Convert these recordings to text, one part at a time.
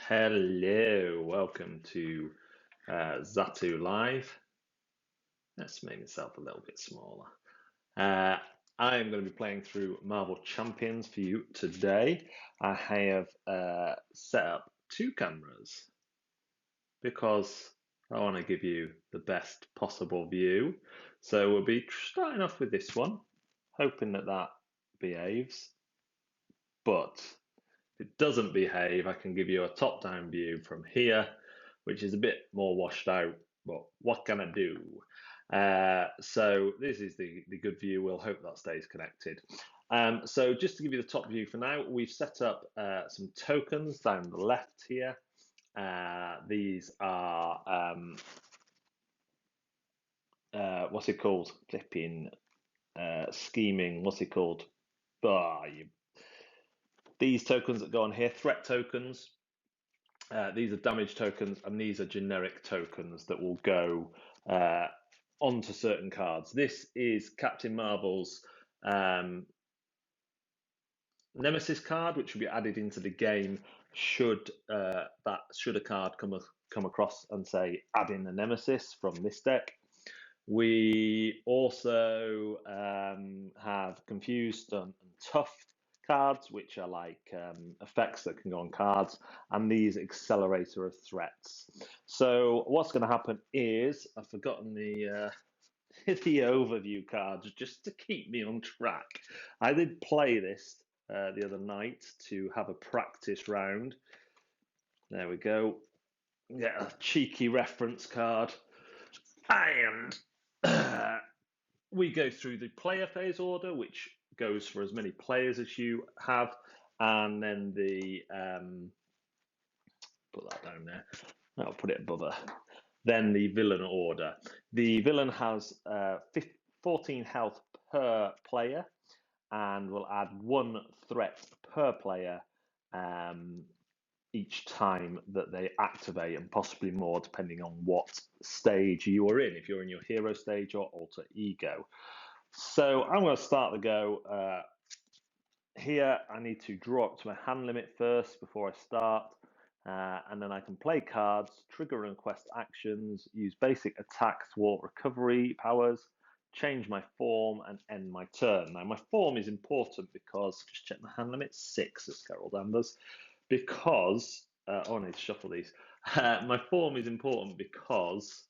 Hello, welcome to Zatu Live. Let's make myself a little bit smaller. Uh, I'm going to be playing through Marvel Champions for you today. I have set up two cameras because I want to give you the best possible view. So we'll be starting off with this one, hoping that that behaves. But if it doesn't behave, I can give you a top-down view from here, which is a bit more washed out, but what can I do? So this is the good view. We'll hope that stays connected. So just to give you the top view for now, we've set up some tokens down the left here. These are, what's it called? Flipping, scheming, what's it called? These tokens that go on here, threat tokens. These are damage tokens, and these are generic tokens that will go onto certain cards. This is Captain Marvel's Nemesis card, which will be added into the game should a card come across and say add in a Nemesis from this deck. We also have Confused and Tough cards, which are like effects that can go on cards, and these Accelerator of Threats. So what's going to happen is, I've forgotten the the overview cards just to keep me on track. I did play this the other night to have a practice round. There we go. Get a cheeky reference card. And we go through the player phase order, which goes for as many players as you have, and then the put that down there. I'll put it above her. Then the villain order. The villain has 14 health per player, and will add 1 threat per player each time that they activate, and possibly more depending on what stage you are in, if you're in your hero stage or alter ego. So I'm going to start the go. Here I need to draw up to my hand limit first before I start, and then I can play cards, trigger and request actions, use basic attack, thwart, recovery powers, change my form, and end my turn. Now my form is important because, just check my hand limit, 6 as Carol Danvers, because, I need to shuffle these. My form is important because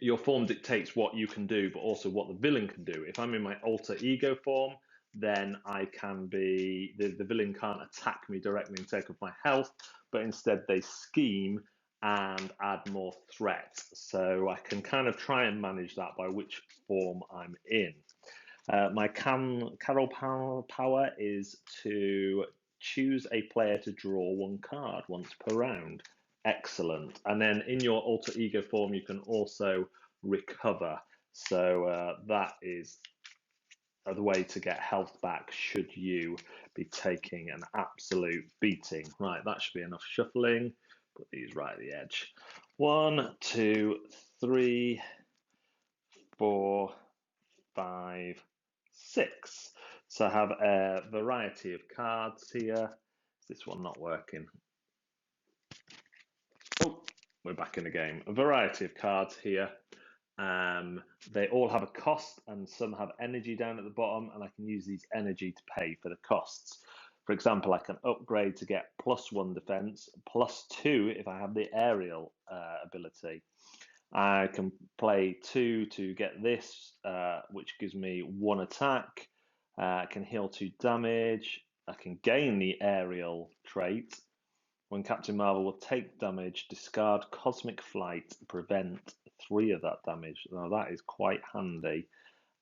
your form dictates what you can do, but also what the villain can do. If I'm in my alter ego form, then I can be, the villain can't attack me directly and take off my health, but instead they scheme and add more threat. So I can kind of try and manage that by which form I'm in. My Carol power is to choose a player to draw 1 card once per round. Excellent. And then in your alter ego form, you can also recover. So that is the way to get health back should you be taking an absolute beating. Right, that should be enough shuffling. Put these right at the edge. 1, 2, 3, 4, 5, 6. So I have a variety of cards here. Is this one not working? Oh, we're back in the game. A variety of cards here. They all have a cost, and some have energy down at the bottom, and I can use these energy to pay for the costs. For example, I can upgrade to get +1 defense, +2 if I have the aerial ability. I can play 2 to get this, which gives me 1 attack. I can heal 2 damage. I can gain the aerial trait. When Captain Marvel will take damage, discard Cosmic Flight, prevent 3 of that damage. Now that is quite handy.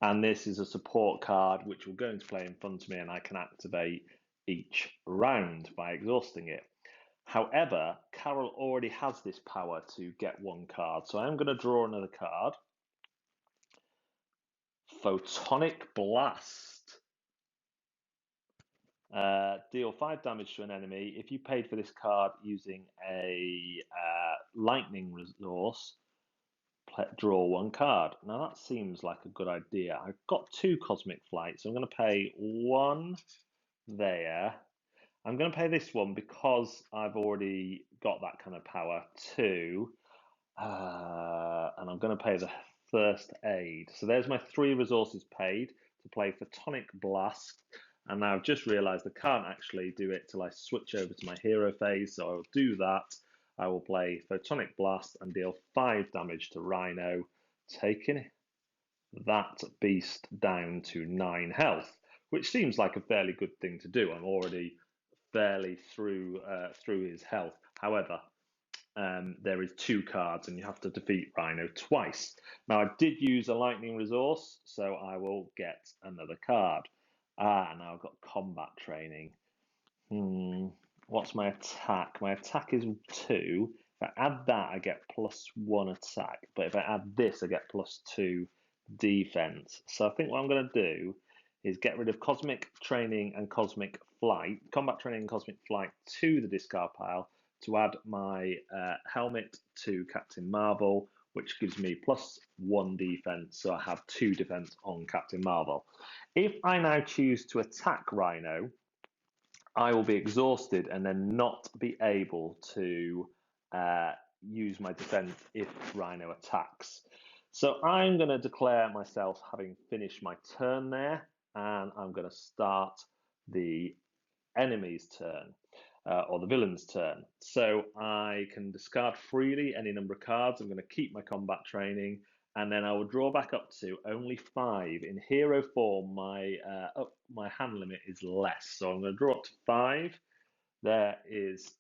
And this is a support card which will go into play in front of me, and I can activate each round by exhausting it. However, Carol already has this power to get 1 card, so I'm going to draw another card. Photonic Blast. Deal 5 damage to an enemy. If you paid for this card using a lightning resource, draw 1 card. Now that seems like a good idea. I've got 2 Cosmic Flights, so I'm going to pay 1 there. I'm going to pay this one because I've already got that kind of power too. And I'm going to pay the first aid. So there's my 3 resources paid to play Photonic Blast. And now I've just realised I can't actually do it till I switch over to my hero phase. So I'll do that. I will play Photonic Blast and deal 5 damage to Rhino, taking that beast down to 9 health, which seems like a fairly good thing to do. I'm already fairly through his health. However, there is 2 cards and you have to defeat Rhino twice. Now I did use a lightning resource, so I will get another card. Now I've got combat training. What's my attack? My attack is 2. If I add that, I get +1 attack. But if I add this, I get +2 defense. So I think what I'm going to do is get rid of Cosmic Training and Cosmic Flight, Combat Training and Cosmic Flight to the discard pile to add my helmet to Captain Marvel, which gives me +1 defense, so I have 2 defense on Captain Marvel. If I now choose to attack Rhino, I will be exhausted and then not be able to use my defense if Rhino attacks. So I'm going to declare myself having finished my turn there, and I'm going to start the enemy's turn, or the villain's turn. So I can discard freely any number of cards. I'm going to keep my combat training, and then I will draw back up to only 5. In hero form, my hand limit is less, so I'm going to draw up to 5. There is,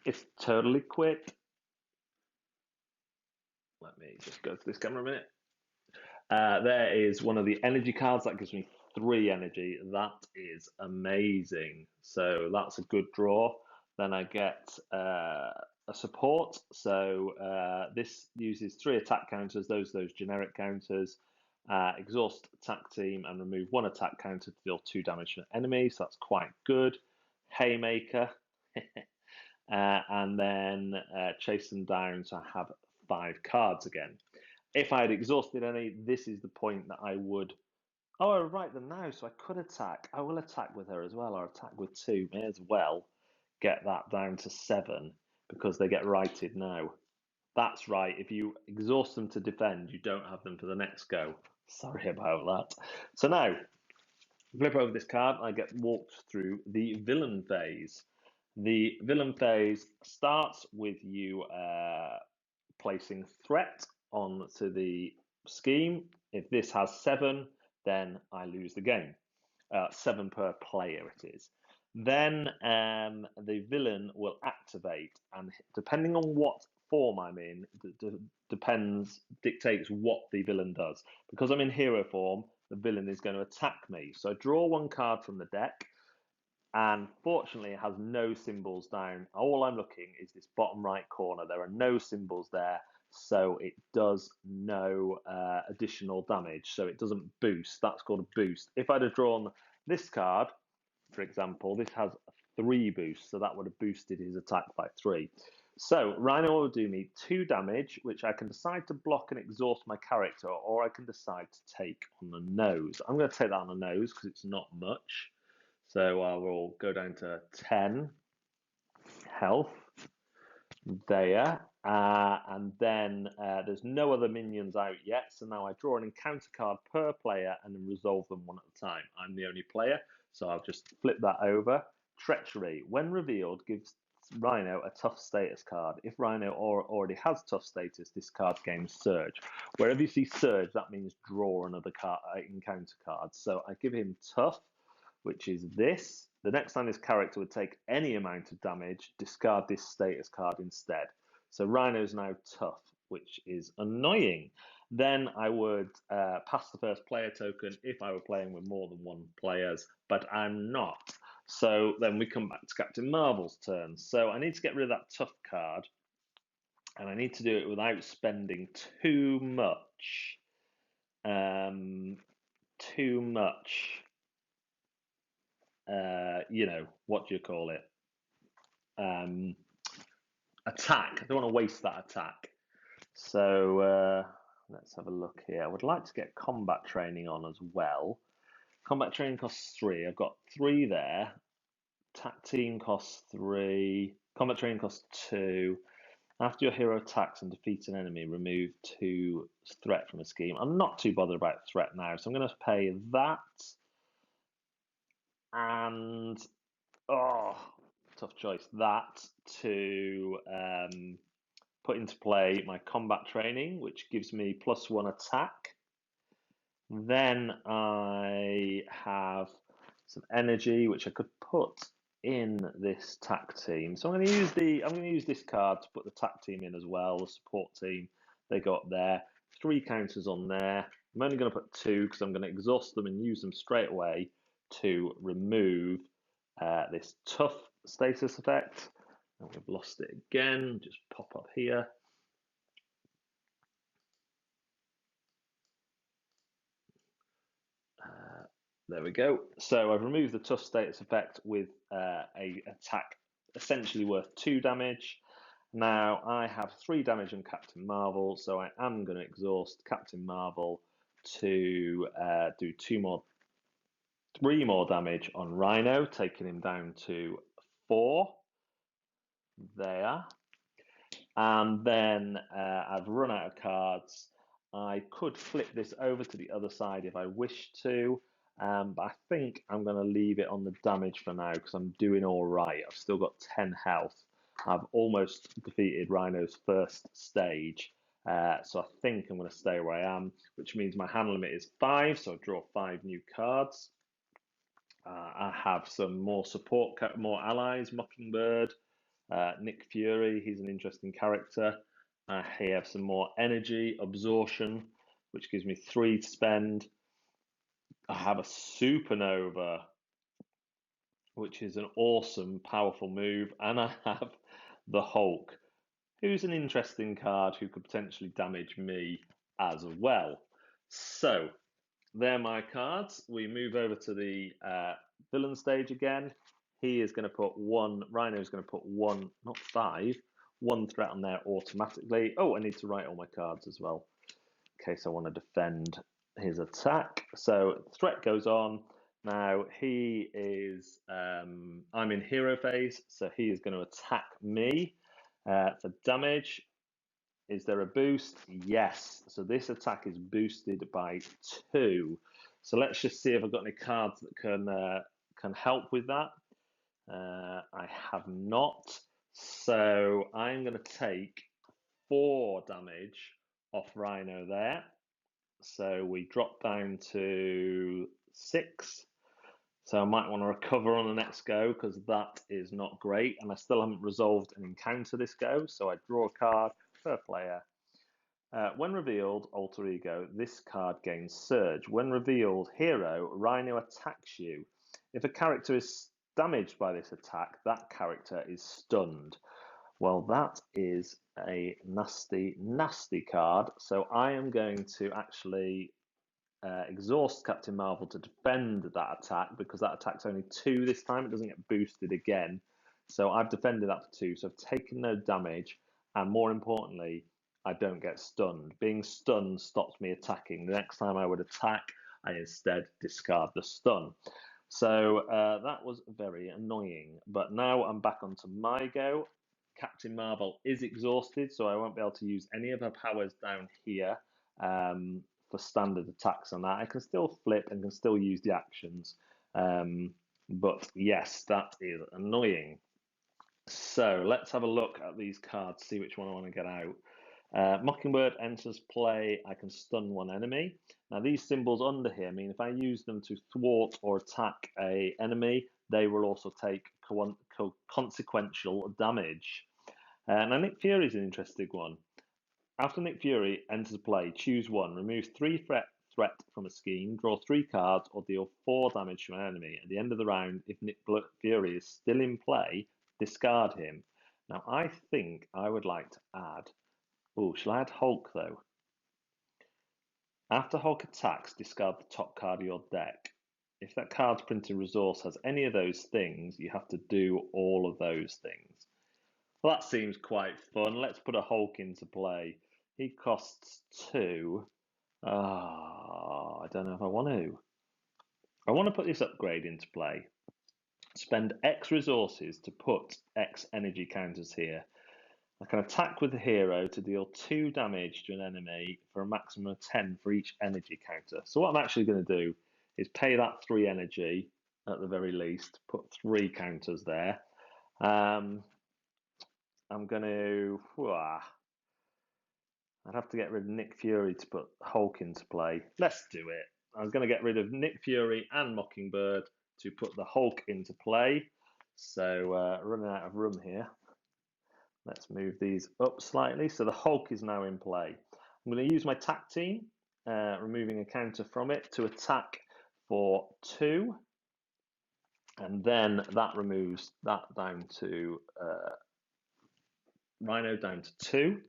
it's totally quick. Let me just go to this camera a minute. There is one of the energy cards that gives me 3 energy. That is amazing. So that's a good draw. Then I get a support. So this uses 3 attack counters, those generic counters. Exhaust attack team and remove 1 attack counter to deal 2 damage to an enemy. So that's quite good. Haymaker. And then chase them down, so I have 5 cards again. If I had exhausted any, this is the point that I would. Oh, I write them now, so I could attack. I will attack with her as well, or attack with 2. May as well get that down to 7 because they get righted now. That's right. If you exhaust them to defend, you don't have them for the next go. Sorry about that. So now, flip over this card, I get walked through the villain phase. The villain phase starts with you placing threat onto the scheme. If this has 7, then I lose the game. 7 per player it is. Then the villain will activate, and depending on what form I'm in, dictates what the villain does. Because I'm in hero form, the villain is going to attack me. So I draw 1 card from the deck, and fortunately it has no symbols down. All I'm looking is this bottom right corner. There are no symbols there, so it does no additional damage, so it doesn't boost. That's called a boost. If I'd have drawn this card, for example, this has 3 boosts, so that would have boosted his attack by 3. So Rhino will do me 2 damage, which I can decide to block and exhaust my character, or I can decide to take on the nose. I'm going to take that on the nose because it's not much. So I will go down to 10 health there. And then there's no other minions out yet. So now I draw an encounter card per player and then resolve them 1 at a time. I'm the only player, so I'll just flip that over. Treachery, when revealed, gives Rhino a tough status card. If Rhino already has tough status, this card gains Surge. Wherever you see Surge, that means draw another encounter card. So I give him tough, which is this. The next time this character would take any amount of damage, discard this status card instead. So Rhino's now tough, which is annoying. Then I would pass the first player token if I were playing with more than 1 players, but I'm not. So then we come back to Captain Marvel's turn. So I need to get rid of that tough card, and I need to do it without spending too much. Too much. What do you call it? Attack. I don't want to waste that attack. So let's have a look here. I would like to get combat training on as well. Combat training costs 3. I've got 3 there. Attack team costs 3. Combat training costs 2. After your hero attacks and defeats an enemy, remove 2 threat from a scheme. I'm not too bothered about threat now, so I'm going to pay that. And, oh, tough choice. That to put into play my combat training, which gives me +1 attack. Then I have some energy, which I could put in this tack team. So I'm going to use this card to put the tack team in as well. The support team, they go up there. 3 counters on there. I'm only going to put 2 because I'm going to exhaust them and use them straight away to remove this tough status effect. And we've lost it again. Just pop up here. There we go. So I've removed the tough status effect with a attack essentially worth 2 damage. Now I have 3 damage on Captain Marvel, so I am going to exhaust Captain Marvel to do 3 more damage on Rhino, taking him down to 4. There. And then I've run out of cards. I could flip this over to the other side if I wish to. But I think I'm going to leave it on the damage for now because I'm doing all right. I've still got 10 health. I've almost defeated Rhino's first stage. So I think I'm going to stay where I am, which means my hand limit is 5. So I draw 5 new cards. I have some more support, more allies, Mockingbird, Nick Fury, he's an interesting character. I have some more energy, absorption, which gives me 3 to spend. I have a supernova, which is an awesome, powerful move. And I have the Hulk, who's an interesting card who could potentially damage me as well. So, they're my cards. We move over to the villain stage again. He is going to put 1, Rhino is going to put 1, not 5, 1 threat on there automatically. Oh, I need to write all my cards as well in case I want to defend his attack. So threat goes on. Now he is, I'm in hero phase, so he is going to attack me for damage. Is there a boost? Yes. So this attack is boosted by 2. So let's just see if I've got any cards that can help with that. I have not. So I'm going to take 4 damage off Rhino there. So we drop down to 6. So I might want to recover on the next go because that is not great. And I still haven't resolved an encounter this go. So I draw a card per player. When revealed, alter ego, this card gains surge. When revealed, hero, Rhino attacks you. If a character is damaged by this attack, that character is stunned. Well, that is a nasty, nasty card. So I am going to actually exhaust Captain Marvel to defend that attack because that attack's only 2 this time. It doesn't get boosted again. So I've defended that for 2. So I've taken no damage. And more importantly, I don't get stunned. Being stunned stops me attacking. The next time I would attack, I instead discard the stun. So that was very annoying. But now I'm back onto my go. Captain Marvel is exhausted, so I won't be able to use any of her powers down here for standard attacks on that. I can still flip and can still use the actions. But yes, that is annoying. So let's have a look at these cards, see which one I want to get out. Mockingbird enters play. I can stun 1 enemy. Now these symbols under here mean if I use them to thwart or attack a enemy, they will also take consequential damage. Now Nick Fury is an interesting one. After Nick Fury enters play, choose 1, remove 3 threat from a scheme, draw 3 cards, or deal 4 damage to an enemy. At the end of the round, if Nick Fury is still in play, discard him. Now I think I would like to add. Oh, shall I add Hulk though? After Hulk attacks, discard the top card of your deck. If that card's printed resource has any of those things, you have to do all of those things. Well, that seems quite fun. Let's put a Hulk into play. He costs 2. I don't know if I want to. I want to put this upgrade into play. Spend X resources to put X energy counters here. I can attack with the hero to deal 2 damage to an enemy for a maximum of 10 for each energy counter. So what I'm actually going to do is pay that 3 energy at the very least, put 3 counters there. I'm going to... I'd have to get rid of Nick Fury to put Hulk into play. Let's do it. I was going to get rid of Nick Fury and Mockingbird to put the Hulk into play. So running out of room here. Let's move these up slightly. So the Hulk is now in play. I'm going to use my tack team, removing a counter from it to attack for 2. And then that removes that down to Rhino down to 2.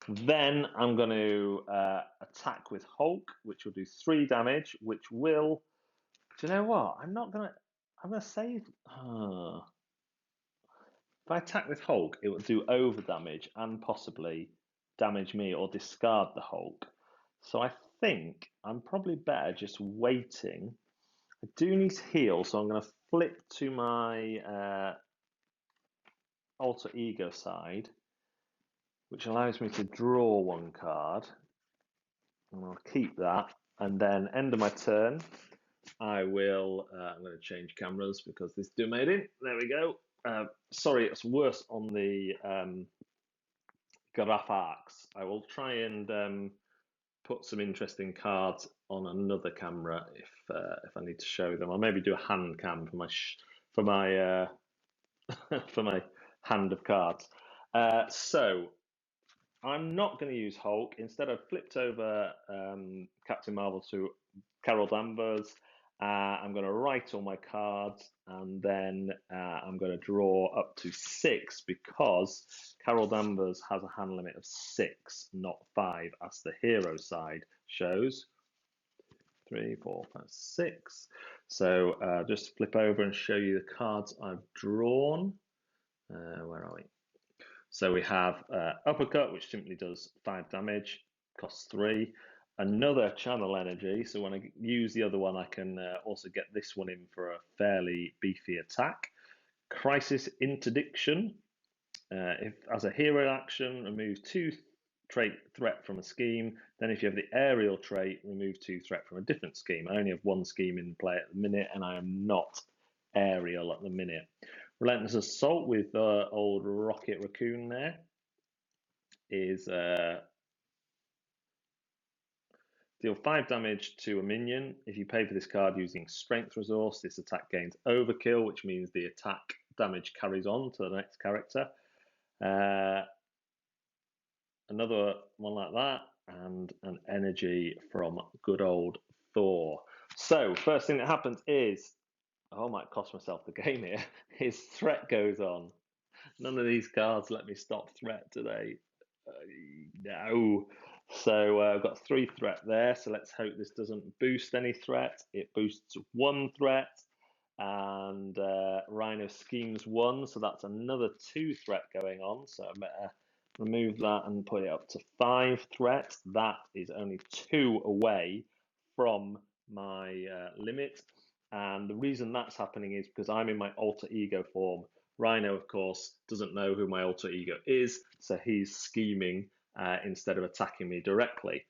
Then I'm going to attack with Hulk, which will do 3 damage, which will... Do you know what? I'm going to save... If I attack with Hulk, it will do over damage and possibly damage me or discard the Hulk. So I think I'm probably better just waiting. I do need to heal, so I'm going to flip to my alter ego side, which allows me to draw 1 card. And I'll keep that. And then end of my turn, I will... I'm going to change cameras because this made it. There we go. Sorry, it's worse on the graphics. I will try and put some interesting cards on another camera if I need to show them. I'll maybe do a hand cam for my for my hand of cards. So I'm not going to use Hulk. Instead, I've flipped over Captain Marvel to Carol Danvers. I'm going to write all my cards, and then I'm going to draw up to 6 because Carol Danvers has a hand limit of 6, not 5, as the hero side shows. 3, 4, 5, 6. So just flip over and show you the cards I've drawn. Where are we? So we have Uppercut, which simply does 5 damage, costs 3. Another channel energy, so when I use the other one, I can also get this one in for a fairly beefy attack. Crisis Interdiction. If as a hero action, remove 2 trait threat from a scheme. Then if you have the aerial trait, remove 2 threat from a different scheme. I only have 1 scheme in play at the minute, and I am not aerial at the minute. Relentless Assault with old Rocket Raccoon there is deal 5 damage to a minion. If you pay for this card using Strength resource, this attack gains Overkill, which means the attack damage carries on to the next character. Another one like that, and an energy from good old Thor. So first thing that happens is, I might cost myself the game here, his threat goes on. None of these cards let me stop threat today. No. So I've got 3 threat there, so let's hope this doesn't boost any threat. It boosts 1 threat, and Rhino schemes 1, so that's another 2 threat going on, so I better remove that and put it up to 5 threat. That is only 2 away from my limit, and the reason that's happening is because I'm in my alter ego form. Rhino, of course, doesn't know who my alter ego is, so he's scheming instead of attacking me directly.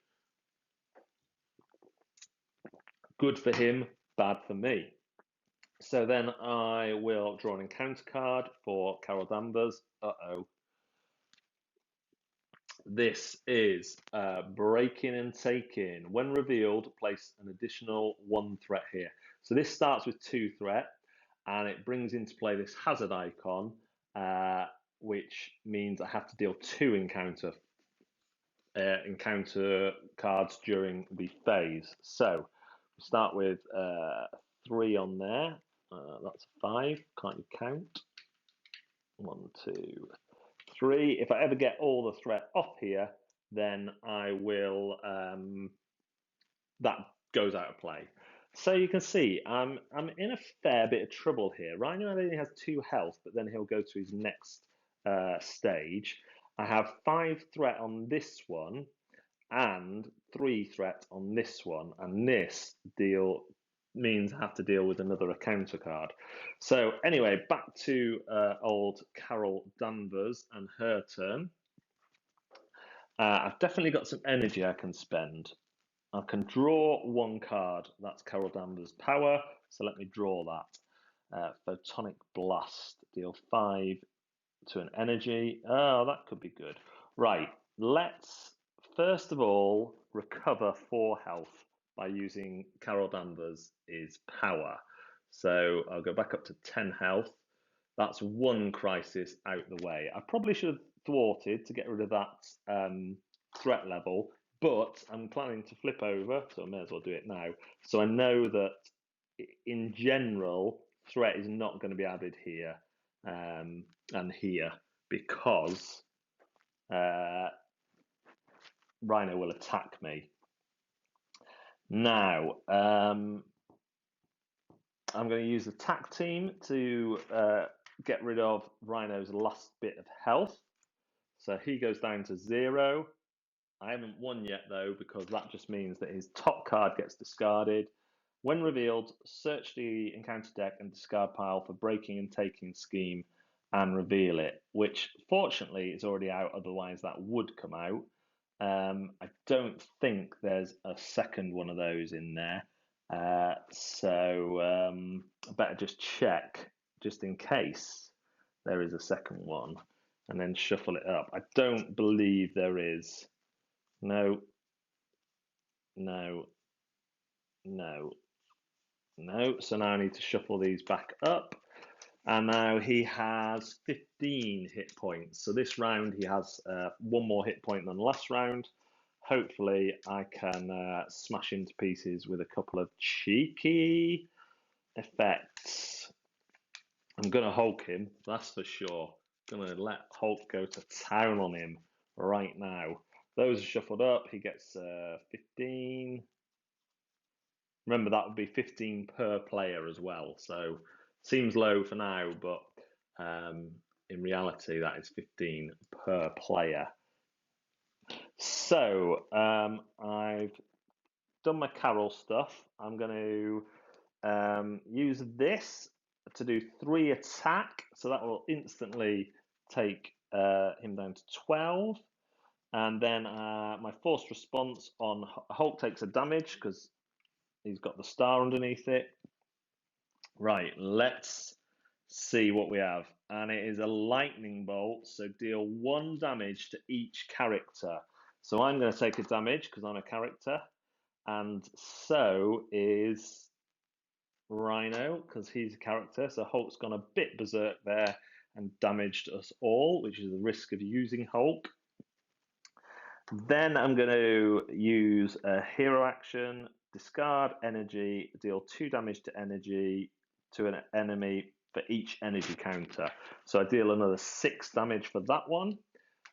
Good for him, bad for me. So then I will draw an encounter card for Carol Danvers. Uh-oh. This is Breaking and Taking. When revealed, place an additional 1 threat here. So this starts with 2 threat, and it brings into play this hazard icon, which means I have to deal 2 encounter cards during the phase. So we start with 3 on there. That's 5. Can't you count? 1, 2, 3. If I ever get all the threat off here, then I will. That goes out of play. So you can see I'm in a fair bit of trouble here. Rhino only has 2 health, but then he'll go to his next stage. I have 5 threat on this one and 3 threat on this one, and this deal means I have to deal with another encounter card. So anyway, back to old Carol Danvers and her turn. I've definitely got some energy I can spend. I can draw one card. That's Carol Danvers' power. So let me draw that. Photonic Blast. Deal 5 to an energy. Oh, that could be good. Right. Let's first of all recover 4 health by using Carol Danvers' power. So I'll go back up to 10 health. That's 1 crisis out the way. I probably should have thwarted to get rid of that threat level, but I'm planning to flip over, so I may as well do it now. So I know that in general, threat is not going to be added here and here because Rhino will attack me. Now, I'm going to use the attack team to get rid of Rhino's last bit of health. So he goes down to 0. I haven't won yet though, because that just means that his top card gets discarded. When revealed, search the encounter deck and discard pile for breaking and taking scheme and reveal it, which fortunately is already out, otherwise that would come out. I don't think there's a second one of those in there. So I better just check, just in case there is a second one, and then shuffle it up. I don't believe there is. No, no, no, no. So now I need to shuffle these back up. And now he has 15 hit points. So this round he has 1 more hit point than last round. Hopefully I can smash into pieces with a couple of cheeky effects. I'm going to Hulk him, that's for sure. Going to let Hulk go to town on him right now. Those are shuffled up. He gets 15. Remember, that would be 15 per player as well. So seems low for now, but in reality, that is 15 per player. So I've done my Carol stuff. I'm going to use this to do 3 attack. So that will instantly take him down to 12. And then my forced response on Hulk takes a damage because he's got the star underneath it. Right, let's see what we have. And it is a lightning bolt, so deal 1 damage to each character. So I'm going to take a damage because I'm a character. And so is Rhino because he's a character. So Hulk's gone a bit berserk there and damaged us all, which is the risk of using Hulk. Then I'm going to use a hero action, discard energy, deal 2 damage to energy to an enemy for each energy counter. So I deal another 6 damage for that one.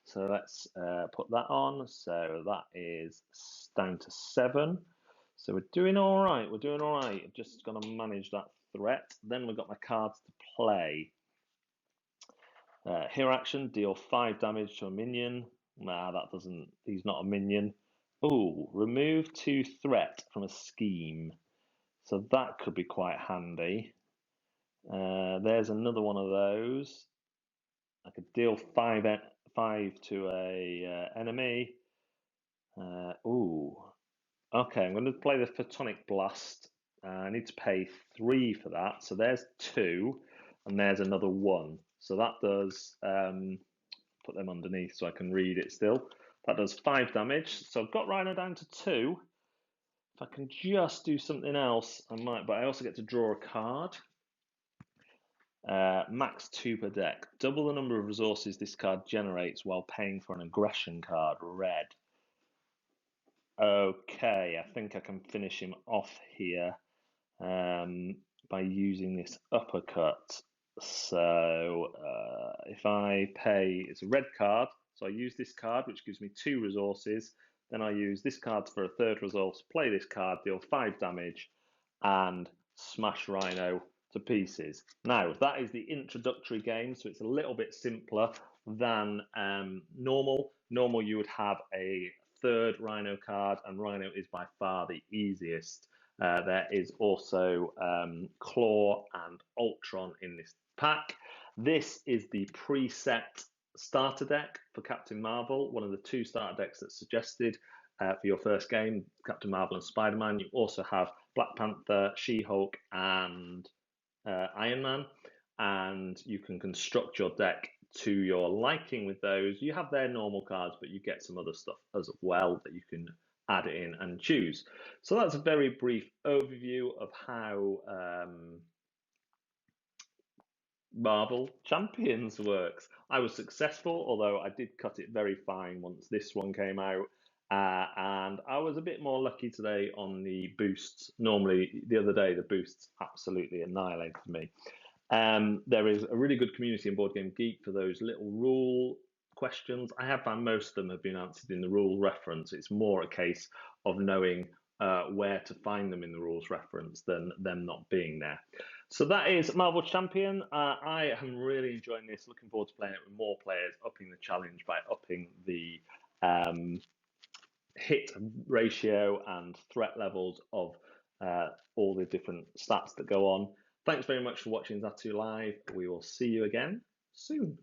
So let's put that on. So that is down to 7. So we're doing all right. We're doing all right. I'm just going to manage that threat. Then we've got my cards to play. Hero action, deal 5 damage to a minion. Nah, that doesn't. He's not a minion. Ooh, remove 2 threat from a scheme. So that could be quite handy. There's another one of those. I could deal 5 to a enemy. Ooh. Okay, I'm going to play the Photonic Blast. I need to pay 3 for that. So there's 2, and there's another 1. So that does, put them underneath so I can read it still. That does 5 damage. So I've got Rhino down to 2. If I can just do something else, I might, but I also get to draw a card. Max 2 per deck. Double the number of resources this card generates while paying for an aggression card, red. Okay, I think I can finish him off here by using this uppercut. So if I pay, it's a red card, so I use this card, which gives me 2 resources. Then I use this card for a 3rd resource, play this card, deal 5 damage, and smash Rhino to pieces. Now, that is the introductory game, so it's a little bit simpler than normal. Normal, you would have a 3rd Rhino card, and Rhino is by far the easiest There is also Claw and Ultron in this pack. This is the preset starter deck for Captain Marvel, one of the 2 starter decks that's suggested for your first game, Captain Marvel and Spider-Man. You also have Black Panther, She-Hulk, and Iron Man, and you can construct your deck to your liking with those. You have their normal cards, but you get some other stuff as well that you can add in and choose. So that's a very brief overview of how Marvel Champions works. I was successful, although I did cut it very fine once this one came out. And I was a bit more lucky today on the boosts. Normally, the other day, the boosts absolutely annihilated me. There is a really good community in Board Game Geek for those little rule questions. I have found most of them have been answered in the rule reference. It's more a case of knowing where to find them in the rules reference than them not being there. So that is Marvel Champion. I am really enjoying this. Looking forward to playing it with more players, upping the challenge by upping the hit ratio and threat levels of all the different stats that go on. Thanks very much for watching Zatu Live. We will see you again soon.